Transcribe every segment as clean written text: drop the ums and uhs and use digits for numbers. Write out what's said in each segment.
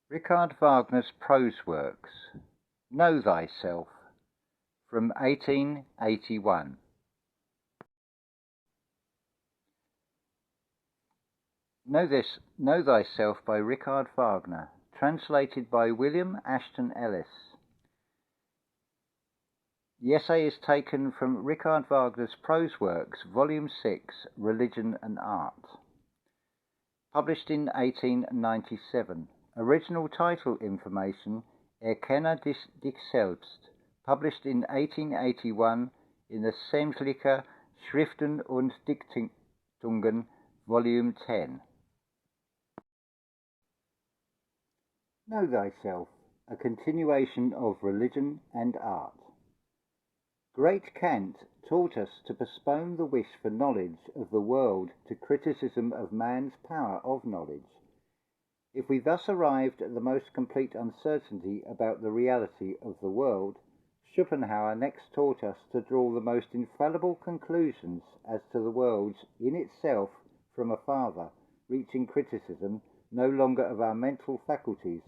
Richard Wagner's prose works. Know Thyself, from 1881. Know Thyself by Richard Wagner, translated by William Ashton Ellis. The essay is taken from Richard Wagner's Prose Works, Volume 6, Religion and Art. Published in 1897. Original title information, Erkenner dich selbst. Published in 1881 in the Sämtliche Schriften und Dichtungen, Volume 10. Know Thyself, a continuation of Religion and Art. Great Kant taught us to postpone the wish for knowledge of the world to criticism of man's power of knowledge. If we thus arrived at the most complete uncertainty about the reality of the world, Schopenhauer next taught us to draw the most infallible conclusions as to the world in itself from a farther, reaching criticism no longer of our mental faculties,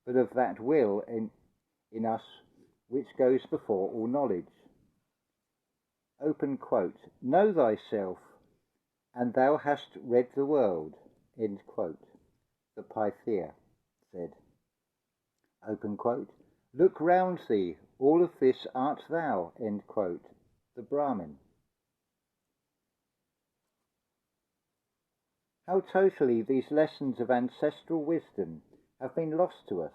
but of that will in us which goes before all knowledge. Open quote, know thyself, and thou hast read the world, end quote, the Pythia said. Open quote, look round thee, all of this art thou, end quote, the Brahmin. How totally these lessons of ancestral wisdom have been lost to us,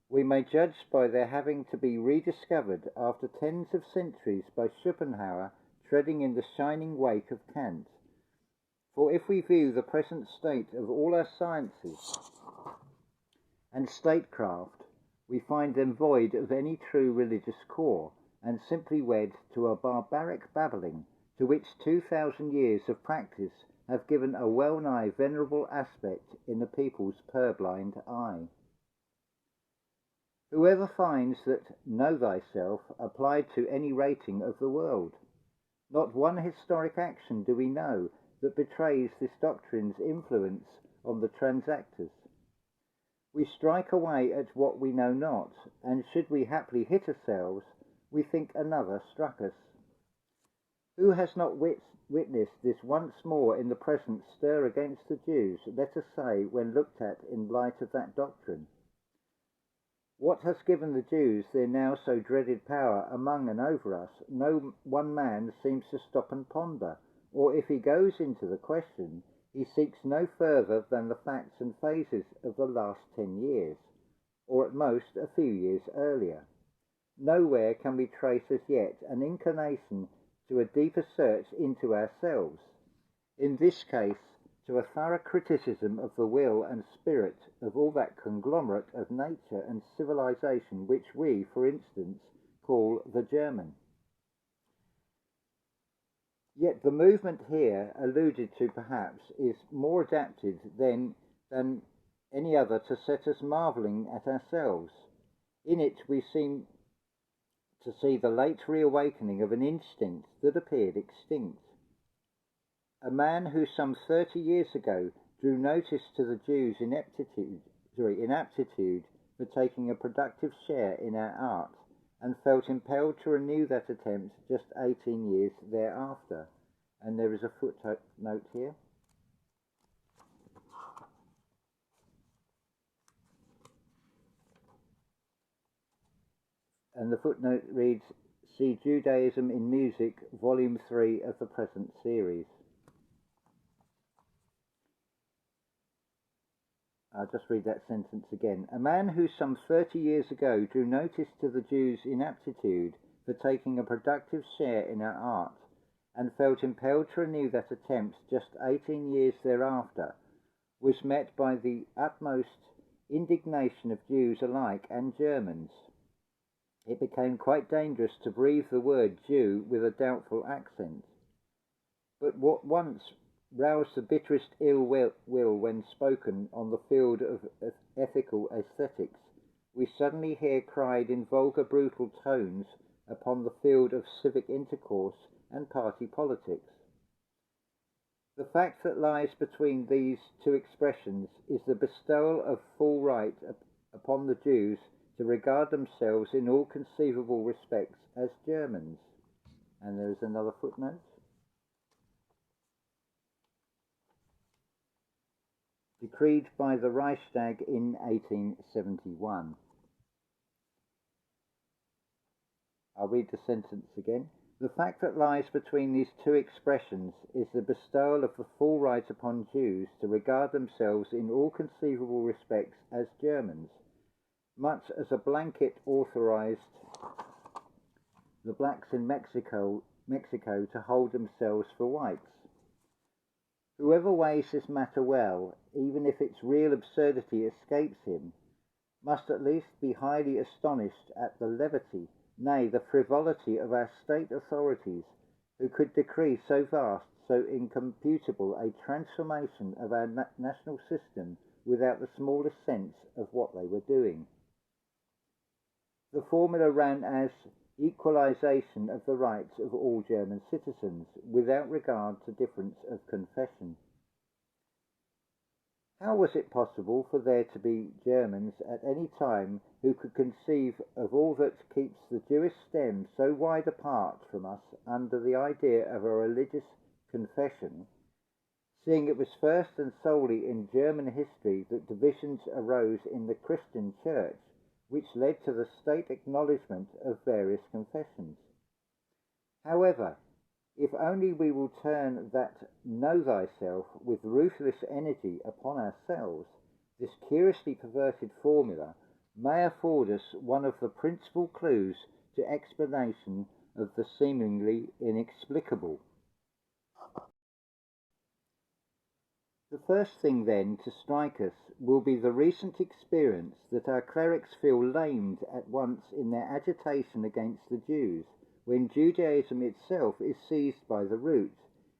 we may judge by their having to be rediscovered after tens of centuries by Schopenhauer treading in the shining wake of Kant. For if we view the present state of all our sciences and statecraft, we find them void of any true religious core, and simply wed to a barbaric babbling to which 2,000 years of practice have given a well-nigh venerable aspect in the people's purblind eye. Whoever finds that know thyself applied to any rating of the world? Not one historic action do we know that betrays this doctrine's influence on the transactors. We strike away at what we know not, and should we haply hit ourselves, we think another struck us. Who has not witnessed this once more in the present stir against the Jews, let us say, when looked at in light of that doctrine? What has given the Jews their now so dreaded power among and over us, no one man seems to stop and ponder, or if he goes into the question, he seeks no further than the facts and phases of the last 10 years, or at most a few years earlier. Nowhere can we trace as yet an inclination to a deeper search into ourselves. In this case, to a thorough criticism of the will and spirit of all that conglomerate of nature and civilization which we, for instance, call the German. Yet the movement here alluded to perhaps is more adapted than any other to set us marvelling at ourselves. In it we seem to see the late reawakening of an instinct that appeared extinct. A man who some 30 years ago drew notice to the Jews' inaptitude for taking a productive share in our art, and felt impelled to renew that attempt just 18 years thereafter. And there is a footnote here. And the footnote reads, see Judaism in Music, Volume 3 of the present series. I'll just read that sentence again. A man who some 30 years ago drew notice to the Jews' inaptitude for taking a productive share in our art, and felt impelled to renew that attempt just 18 years thereafter, was met by the utmost indignation of Jews alike and Germans. It became quite dangerous to breathe the word Jew with a doubtful accent. But what once roused the bitterest ill will when spoken on the field of ethical aesthetics, we suddenly hear cried in vulgar brutal tones upon the field of civic intercourse and party politics. The fact that lies between these two expressions is the bestowal of full right upon the Jews to regard themselves in all conceivable respects as Germans. And there is another footnote. Decreed by the Reichstag in 1871. I'll read the sentence again. The fact that lies between these two expressions is the bestowal of the full right upon Jews to regard themselves in all conceivable respects as Germans, much as a blanket authorized the blacks in Mexico to hold themselves for whites. Whoever weighs this matter well, even if its real absurdity escapes him, must at least be highly astonished at the levity, nay, the frivolity of our state authorities, who could decree so vast, so incomputable a transformation of our national system without the smallest sense of what they were doing. The formula ran as equalization of the rights of all German citizens, without regard to difference of confession. How was it possible for there to be Germans at any time who could conceive of all that keeps the Jewish stem so wide apart from us under the idea of a religious confession, seeing it was first and solely in German history that divisions arose in the Christian Church, which led to the state acknowledgement of various confessions? However, if only we will turn that know thyself with ruthless energy upon ourselves, this curiously perverted formula may afford us one of the principal clues to explanation of the seemingly inexplicable. The first thing, then, to strike us will be the recent experience that our clerics feel lamed at once in their agitation against the Jews, when Judaism itself is seized by the root,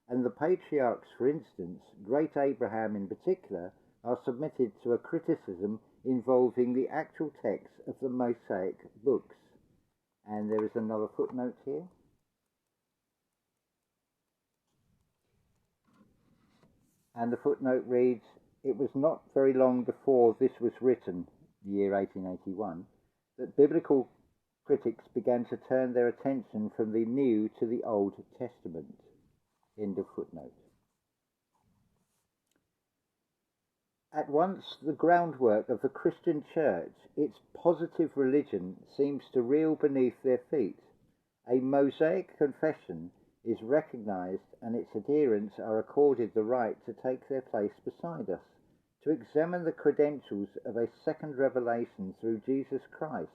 and the patriarchs, for instance, great Abraham in particular, are submitted to a criticism involving the actual text of the Mosaic books. And there is another footnote here. And the footnote reads, it was not very long before this was written, the year 1881, that biblical critics began to turn their attention from the New to the Old Testament. End of footnote. At once the groundwork of the Christian Church, its positive religion, seems to reel beneath their feet. A Mosaic confession is recognized, and its adherents are accorded the right to take their place beside us, to examine the credentials of a second revelation through Jesus Christ,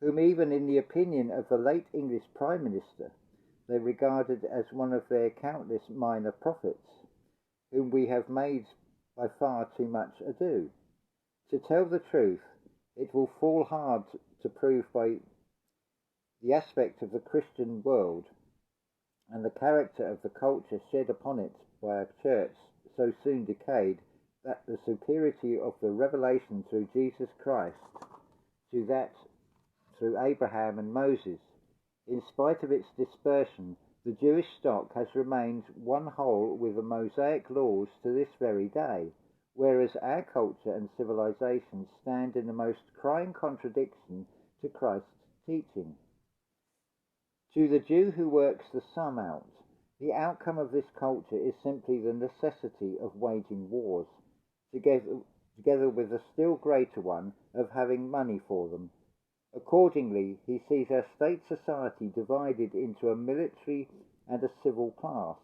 whom even in the opinion of the late English Prime Minister they regarded as one of their countless minor prophets, whom we have made by far too much ado. To tell the truth, it will fall hard to prove by the aspect of the Christian world and the character of the culture shed upon it by a church so soon decayed, that the superiority of the revelation through Jesus Christ to that through Abraham and Moses, in spite of its dispersion, the Jewish stock has remained one whole with the Mosaic laws to this very day, whereas our culture and civilization stand in the most crying contradiction to Christ's teaching. To the Jew who works the sum out, the outcome of this culture is simply the necessity of waging wars, together with the still greater one of having money for them. Accordingly, he sees our state society divided into a military and a civil class.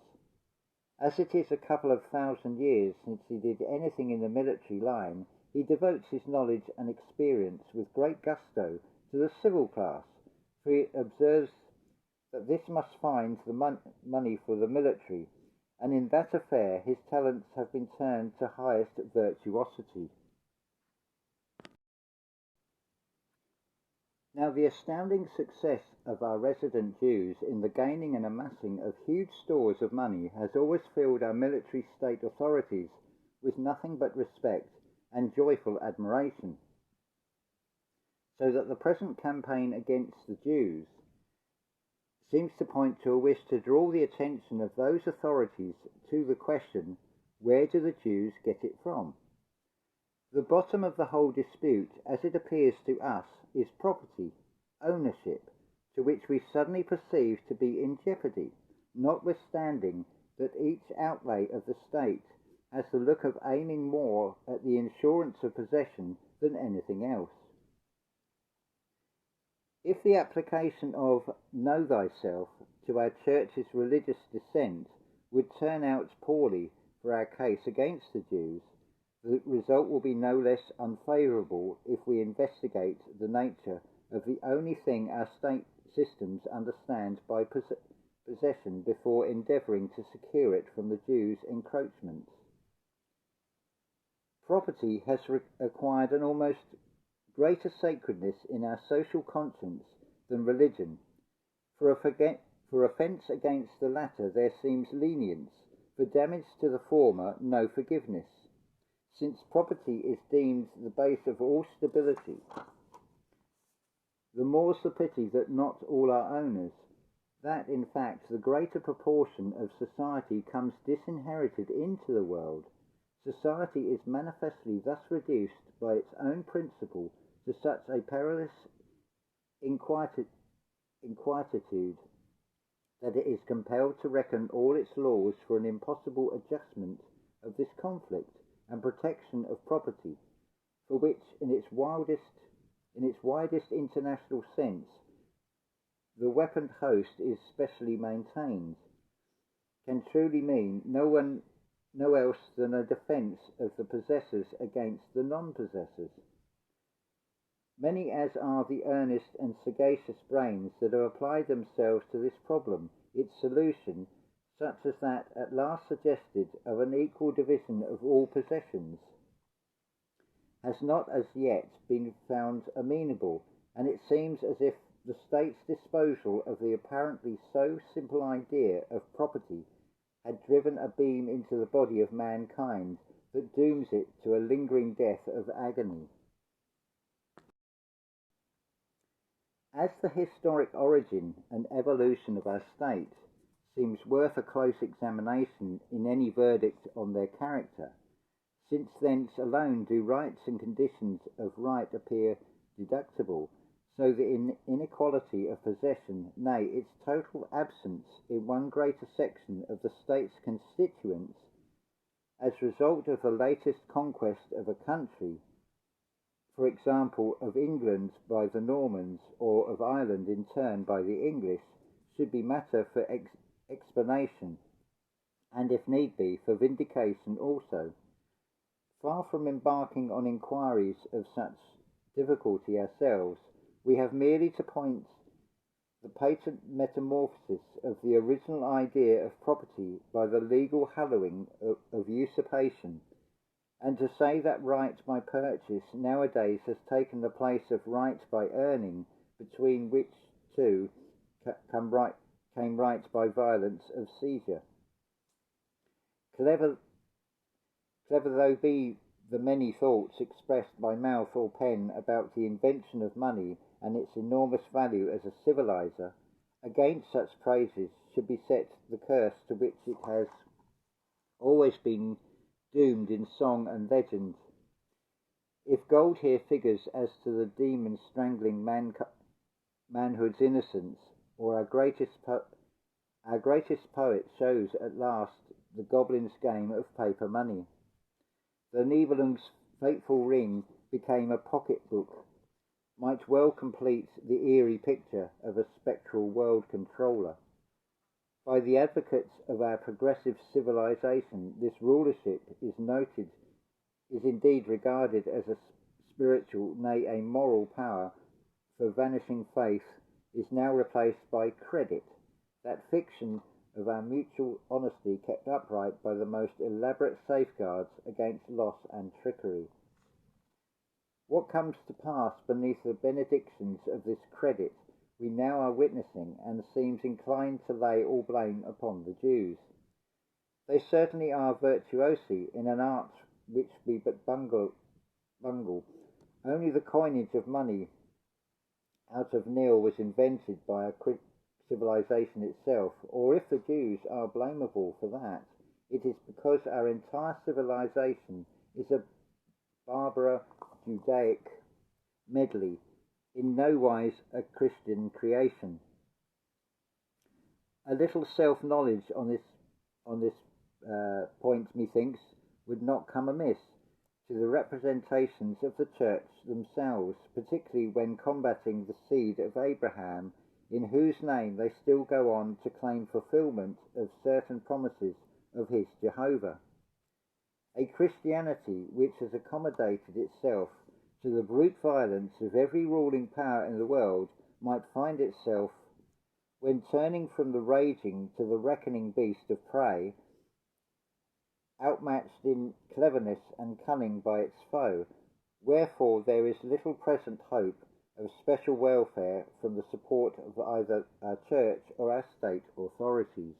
As it is a couple of thousand years since he did anything in the military line, he devotes his knowledge and experience with great gusto to the civil class, for he observes that this must find the money for the military, and in that affair his talents have been turned to highest virtuosity. Now, the astounding success of our resident Jews in the gaining and amassing of huge stores of money has always filled our military state authorities with nothing but respect and joyful admiration, so that the present campaign against the Jews seems to point to a wish to draw the attention of those authorities to the question, where do the Jews get it from? The bottom of the whole dispute, as it appears to us, is property, ownership, to which we suddenly perceive to be in jeopardy, notwithstanding that each outlay of the state has the look of aiming more at the insurance of possession than anything else. If the application of "Know Thyself" to our Church's religious dissent would turn out poorly for our case against the Jews, the result will be no less unfavourable if we investigate the nature of the only thing our state systems understand by possession before endeavouring to secure it from the Jews' encroachments. Property has acquired an almost greater sacredness in our social conscience than religion. For offence against the latter there seems lenience, for damage to the former no forgiveness, since property is deemed the base of all stability. The more's the pity that not all are owners, that in fact the greater proportion of society comes disinherited into the world. Society is manifestly thus reduced by its own principle to such a perilous inquietude that it is compelled to reckon all its laws for an impossible adjustment of this conflict and protection of property, for which in its widest international sense the weaponed host is specially maintained, can truly mean no else than a defence of the possessors against the non-possessors. Many as are the earnest and sagacious brains that have applied themselves to this problem, its solution, such as that at last suggested of an equal division of all possessions, has not as yet been found amenable, and it seems as if the state's disposal of the apparently so simple idea of property had driven a beam into the body of mankind that dooms it to a lingering death of agony. As the historic origin and evolution of our state seems worth a close examination in any verdict on their character, since thence alone do rights and conditions of right appear deducible, so the inequality of possession, nay, its total absence in one greater section of the state's constituents, as result of the latest conquest of a country, for example, of England by the Normans, or of Ireland in turn by the English, should be matter for explanation, and if need be, for vindication also. Far from embarking on inquiries of such difficulty ourselves, we have merely to point the patent metamorphosis of the original idea of property by the legal hallowing of usurpation, and to say that right by purchase nowadays has taken the place of right by earning, between which two came right by violence of seizure. Clever though be the many thoughts expressed by mouth or pen about the invention of money and its enormous value as a civilizer, against such praises should be set the curse to which it has always been doomed in song and legend. If gold here figures as to the demon strangling manhood's innocence, or our greatest poet shows at last the goblin's game of paper money, the Nibelung's fateful ring became a pocket-book, might well complete the eerie picture of a spectral world controller. By the advocates of our progressive civilization, this rulership is indeed regarded as a spiritual, nay, a moral power, for vanishing faith is now replaced by credit, that fiction of our mutual honesty kept upright by the most elaborate safeguards against loss and trickery. What comes to pass beneath the benedictions of this credit we now are witnessing, and seems inclined to lay all blame upon the Jews. They certainly are virtuosi in an art which we but bungle. Only the coinage of money out of nil was invented by a civilization itself, or if the Jews are blamable for that, it is because our entire civilization is a prosaic medley, in no wise a Christian creation. A little self-knowledge on this point, methinks, would not come amiss to the representations of the Church themselves, particularly when combating the seed of Abraham, in whose name they still go on to claim fulfilment of certain promises of his Jehovah. A Christianity which has accommodated itself to the brute violence of every ruling power in the world might find itself, when turning from the raging to the reckoning beast of prey, outmatched in cleverness and cunning by its foe. Wherefore there is little present hope of special welfare from the support of either our Church or our state authorities.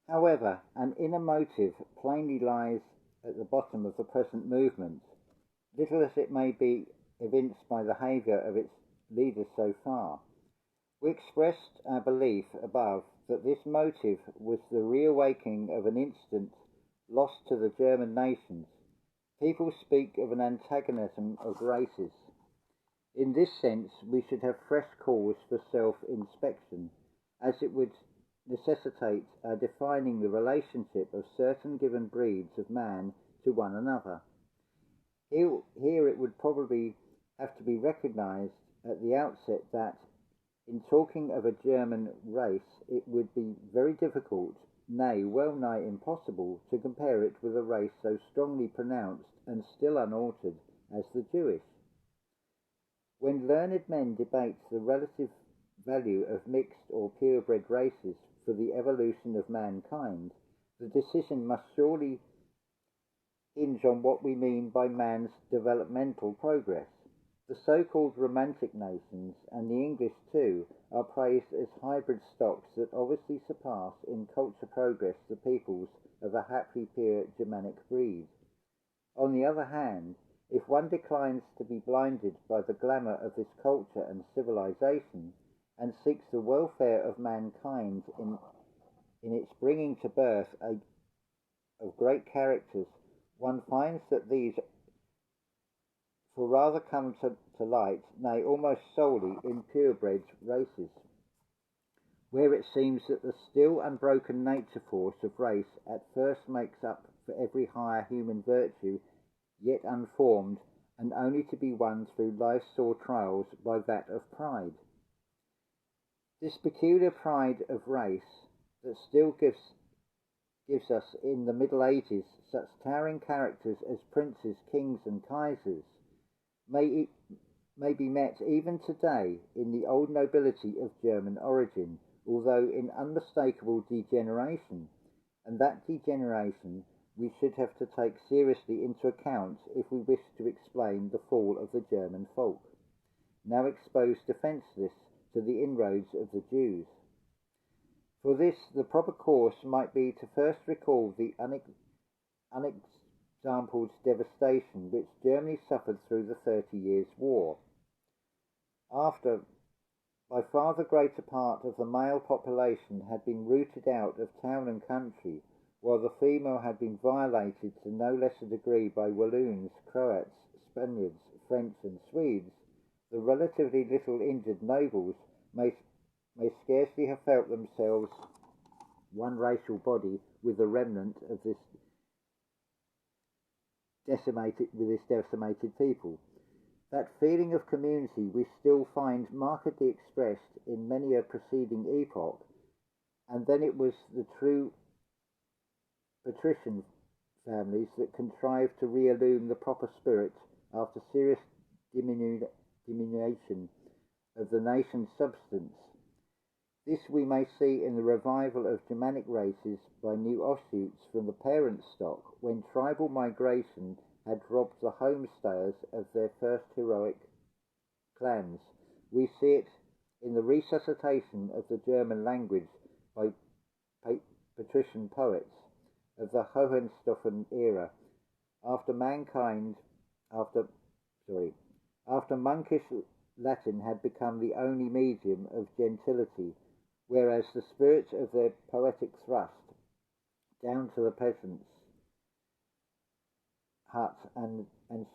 However, an inner motive plainly lies at the bottom of the present movement, little as it may be evinced by the behaviour of its leaders so far. We expressed our belief above that this motive was the reawakening of an instant lost to the German nations. People speak of an antagonism of races. In this sense, we should have fresh cause for self-inspection, as it would necessitate our defining the relationship of certain given breeds of man to one another. Here it would probably have to be recognized at the outset that, in talking of a German race, it would be very difficult, nay, well nigh impossible, to compare it with a race so strongly pronounced and still unaltered as the Jewish. When learned men debate the relative value of mixed or purebred races for the evolution of mankind, the decision must surely hinge on what we mean by man's developmental progress. The so-called romantic nations, and the English too, are praised as hybrid stocks that obviously surpass in culture progress the peoples of a happily pure Germanic breed. On the other hand, if one declines to be blinded by the glamour of this culture and civilization, and seeks the welfare of mankind in its bringing to birth of great characters, one finds that these will rather come to light, nay, almost solely in purebred races, where it seems that the still unbroken nature force of race at first makes up for every higher human virtue yet unformed, and only to be won through life's sore trials by that of pride. This peculiar pride of race that still gives us in the Middle Ages such towering characters as princes, kings and kaisers, may be met even today in the old nobility of German origin, although in unmistakable degeneration, and that degeneration we should have to take seriously into account if we wish to explain the fall of the German folk, now exposed defenceless to the inroads of the Jews. For this, the proper course might be to first recall the unexampled devastation which Germany suffered through the 30 Years' War. After, by far the greater part of the male population had been rooted out of town and country, while the female had been violated to no less a degree by Walloons, Croats, Spaniards, French and Swedes, the relatively little injured nobles may scarcely have felt themselves one racial body with the remnant of this decimated people. That feeling of community we still find markedly expressed in many a preceding epoch, and then it was the true patrician families that contrived to reillume the proper spirit after serious diminution of the nation's substance. This we may see in the revival of Germanic races by new offshoots from the parent stock, when tribal migration had robbed the homestayers of their first heroic clans. We see it in the resuscitation of the German language by patrician poets of the Hohenstaufen era, after monkish Latin had become the only medium of gentility, whereas the spirit of their poetic thrust down to the peasants hut and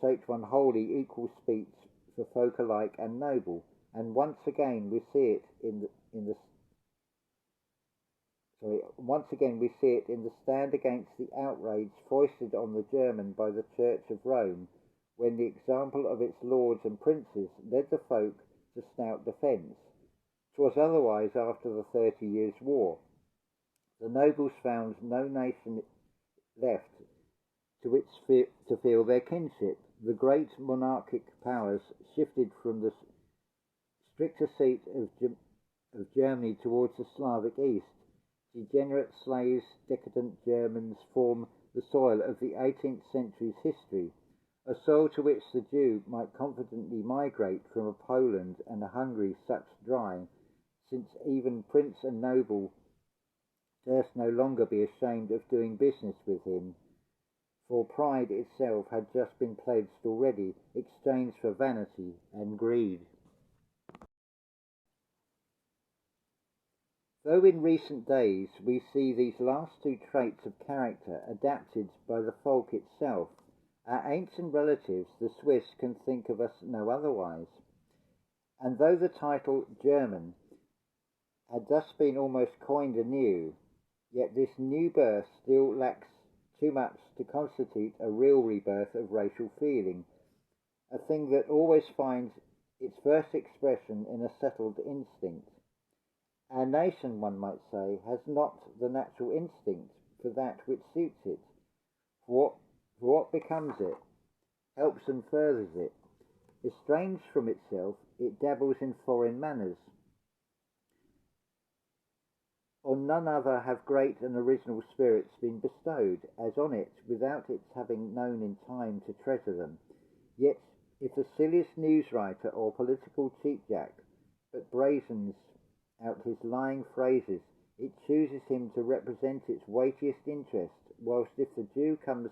shaped one wholly equal speech for folk alike and noble. And once again we see it in the stand against the outrage foisted on the German by the Church of Rome, when the example of its lords and princes led the folk to stout defence. 'Twas otherwise after the 30 Years' War. The nobles found no nation left to which to feel their kinship. The great monarchic powers shifted from the stricter seat of Germany towards the Slavic East. Degenerate slaves, decadent Germans form the soil of the 18th century's history, a soil to which the Jew might confidently migrate from a Poland and a Hungary such dry, since even prince and noble durst no longer be ashamed of doing business with him, for pride itself had just been pledged already, exchanged for vanity and greed. Though in recent days we see these last two traits of character adapted by the folk itself, our ancient relatives, the Swiss, can think of us no otherwise. And though the title German had thus been almost coined anew, yet this new birth still lacks too much to constitute a real rebirth of racial feeling, a thing that always finds its first expression in a settled instinct. Our nation, one might say, has not the natural instinct for that which suits it. For what becomes it, helps and furthers it. Estranged from itself, it dabbles in foreign manners. On none other have great and original spirits been bestowed, as on it, without its having known in time to treasure them. Yet, if the silliest news writer or political cheapjack but brazens out his lying phrases, it chooses him to represent its weightiest interest, whilst if the Jew comes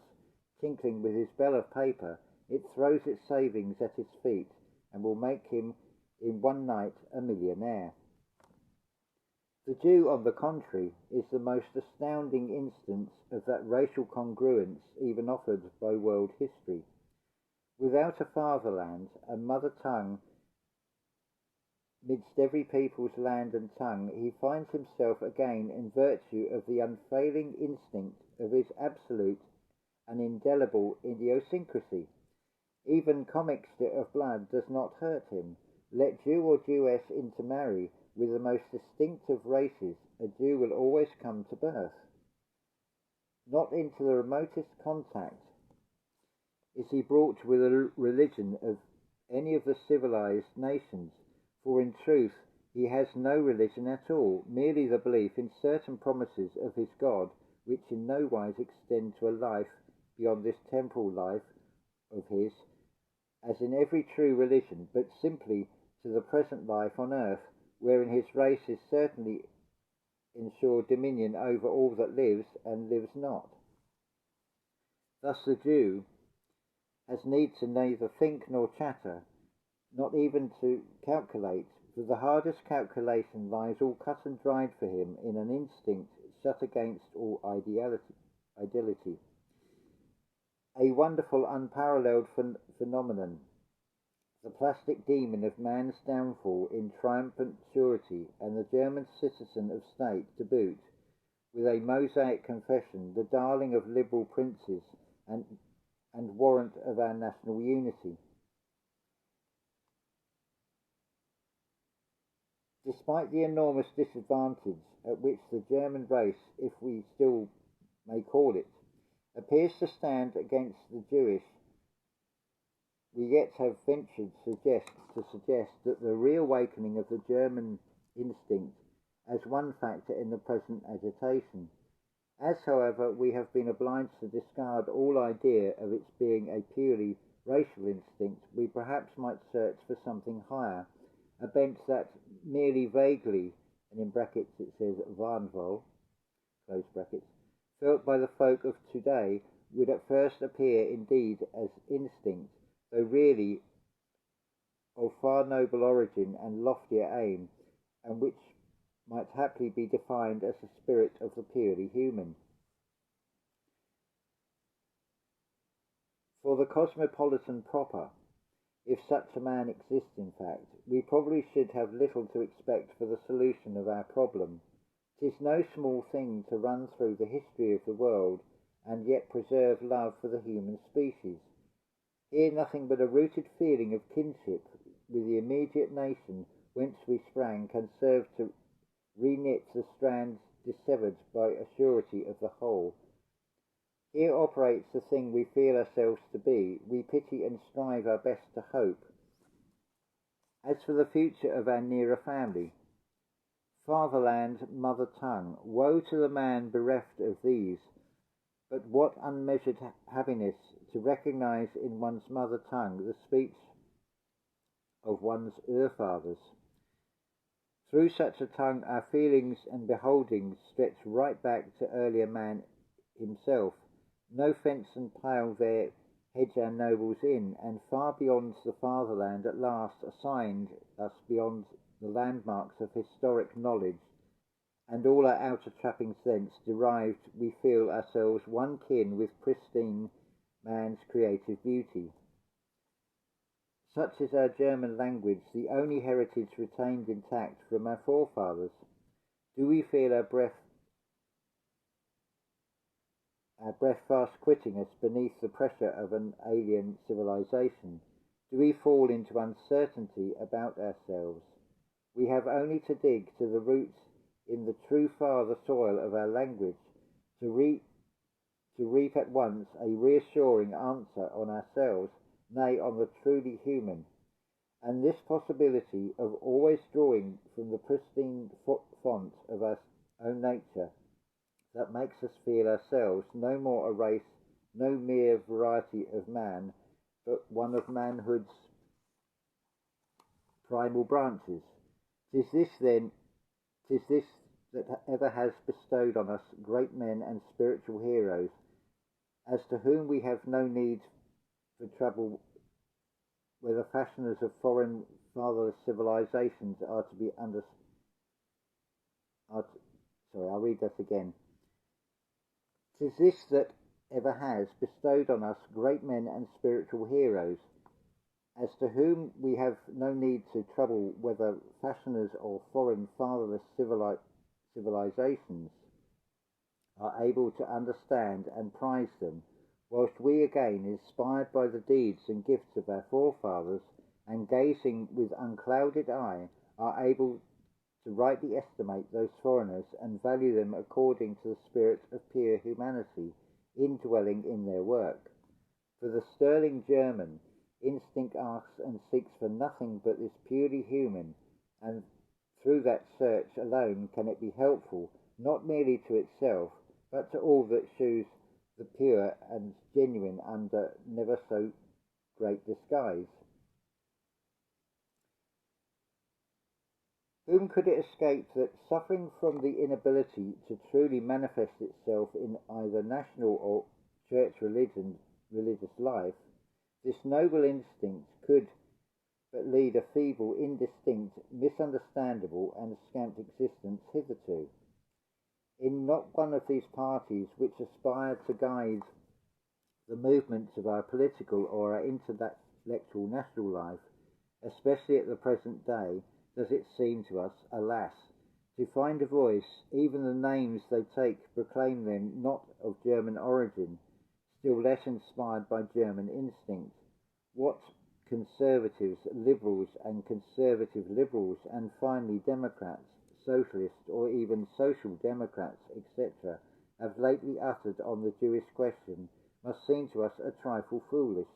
tinkling with his bell of paper, it throws its savings at his feet, and will make him in one night a millionaire. The Jew, on the contrary, is the most astounding instance of that racial congruence even offered by world history. Without a fatherland, a mother tongue, midst every people's land and tongue, he finds himself again in virtue of the unfailing instinct of his absolute and indelible idiosyncrasy. Even commixture of blood does not hurt him. Let Jew or Jewess intermarry with the most distinct of races, a Jew will always come to birth. Not into the remotest contact is he brought with a religion of any of the civilized nations, for in truth he has no religion at all, merely the belief in certain promises of his God, which in no wise extend to a life beyond this temporal life of his, as in every true religion, but simply to the present life on earth, wherein his race is certainly ensure dominion over all that lives and lives not. Thus the Jew has need to neither think nor chatter, not even to calculate, for the hardest calculation lies all cut and dried for him in an instinct shut against all ideality. A wonderful, unparalleled phenomenon, the plastic demon of man's downfall in triumphant surety, and the German citizen of state to boot, with a Mosaic confession, the darling of liberal princes and warrant of our national unity. Despite the enormous disadvantage at which the German race, if we still may call it, appears to stand against the Jewish, we yet have ventured to suggest that the reawakening of the German instinct as one factor in the present agitation. As, however, we have been obliged to discard all idea of its being a purely racial instinct, we perhaps might search for something higher, a bent that merely vaguely, and in brackets it says Wahnwille, close brackets, felt by the folk of today, would at first appear indeed as instinct, though really of far noble origin and loftier aim, and which might haply be defined as the spirit of the purely human. For the cosmopolitan proper, if such a man exists in fact, we probably should have little to expect for the solution of our problem. 'Tis no small thing to run through the history of the world and yet preserve love for the human species. Here nothing but a rooted feeling of kinship with the immediate nation whence we sprang can serve to reknit the strands dissevered by a surety of the whole. Here operates the thing we feel ourselves to be, we pity and strive our best to hope. As for the future of our nearer family, fatherland, mother tongue, woe to the man bereft of these, but what unmeasured happiness to recognize in one's mother tongue the speech of one's forefathers. Through such a tongue our feelings and beholdings stretch right back to earlier man himself. No fence and pale there hedge our nobles in, and far beyond the fatherland at last assigned us beyond the landmarks of historic knowledge, and all our outer trappings thence derived, we feel ourselves one kin with pristine man's creative beauty. Such is our German language, the only heritage retained intact from our forefathers. Do we feel our breath fast quitting us beneath the pressure of an alien civilization? Do we fall into uncertainty about ourselves? We have only to dig to the roots in the true father soil of our language to reap at once a reassuring answer on ourselves, nay, on the truly human, and this possibility of always drawing from the pristine font of our own nature that makes us feel ourselves no more a race, no mere variety of man, but one of manhood's primal branches. 'Tis this that ever has bestowed on us great men and spiritual heroes, as to whom we have no need for trouble whether fashioners of foreign fatherless civilizations are to be I'll read that again. 'Tis this that ever has bestowed on us great men and spiritual heroes, as to whom we have no need to trouble whether fashioners of foreign fatherless civilizations are able to understand and prize them, whilst we again, inspired by the deeds and gifts of our forefathers, and gazing with unclouded eye, are able to rightly estimate those foreigners and value them according to the spirit of pure humanity indwelling in their work. For the sterling German instinct asks and seeks for nothing but this purely human, and through that search alone can it be helpful, not merely to itself, but to all that shews the pure and genuine under never so great disguise. Whom could it escape that, suffering from the inability to truly manifest itself in either national or church religious life, this noble instinct could but lead a feeble, indistinct, misunderstandable, and scant existence hitherto? In not one of these parties which aspire to guide the movements of our political or our intellectual national life, especially at the present day, does it seem to us, alas, to find a voice. Even the names they take proclaim them not of German origin, still less inspired by German instinct. What conservatives, liberals and conservative liberals, and finally democrats, socialists or even social democrats, etc., have lately uttered on the Jewish question must seem to us a trifle foolish,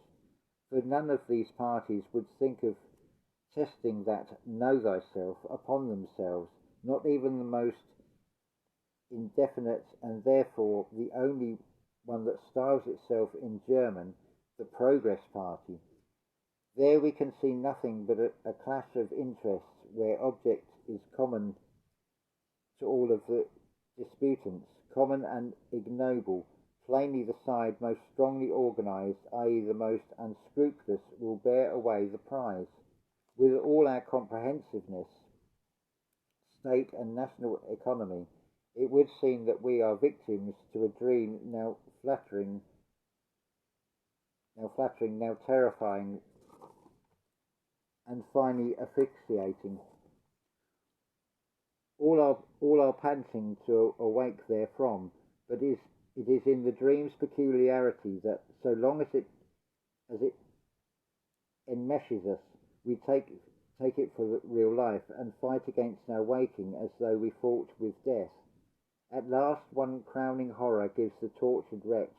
for none of these parties would think of testing that know thyself upon themselves, not even the most indefinite and therefore the only one that styles itself in German the Progress Party. There we can see nothing but a clash of interests where object is common to all of the disputants, common and ignoble. Plainly the side most strongly organized, i.e. the most unscrupulous, will bear away the prize. With all our comprehensiveness, state and national economy, it would seem that we are victims to a dream now now flattering, now terrifying, and finally asphyxiating. All are panting to awake therefrom, but it is in the dream's peculiarity that so long as it enmeshes us, we take it for real life and fight against our waking as though we fought with death. At last, one crowning horror gives the tortured wretch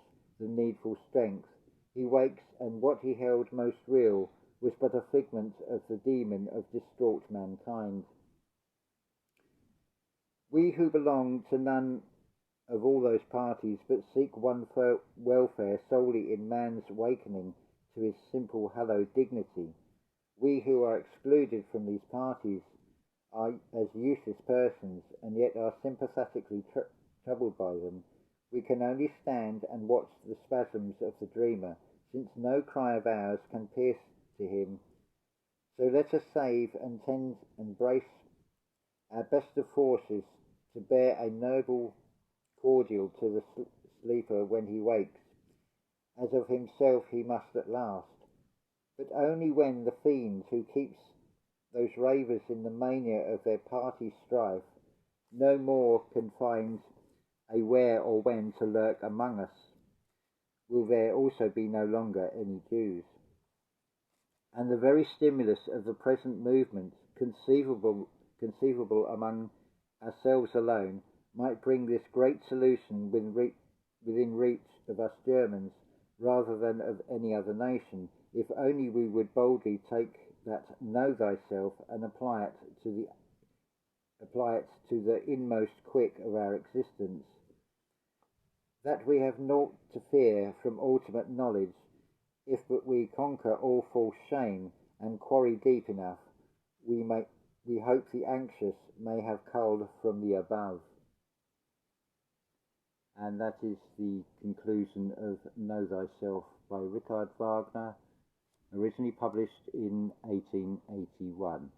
the needful strength. He wakes, and what he held most real was but a figment of the demon of distraught mankind. We who belong to none of all those parties, but seek one welfare solely in man's awakening to his simple hallowed dignity, we who are excluded from these parties are as useless persons, and yet are sympathetically troubled by them. We can only stand and watch the spasms of the dreamer, since no cry of ours can pierce to him. So let us save and tend and brace our best of forces to bear a noble cordial to the sleeper when he wakes, as of himself he must at last, but only when the fiend who keeps those ravers in the mania of their party strife no more can find a where or when to lurk among us, will there also be no longer any Jews. And the very stimulus of the present movement, conceivable among ourselves alone, might bring this great solution within reach of us Germans, rather than of any other nation, if only we would boldly take that know thyself and apply it to the inmost quick of our existence. That we have naught to fear from ultimate knowledge, if but we conquer all false shame and quarry deep enough, we hope the anxious may have culled from the above. And that is the conclusion of Know Thyself by Richard Wagner, originally published in 1881.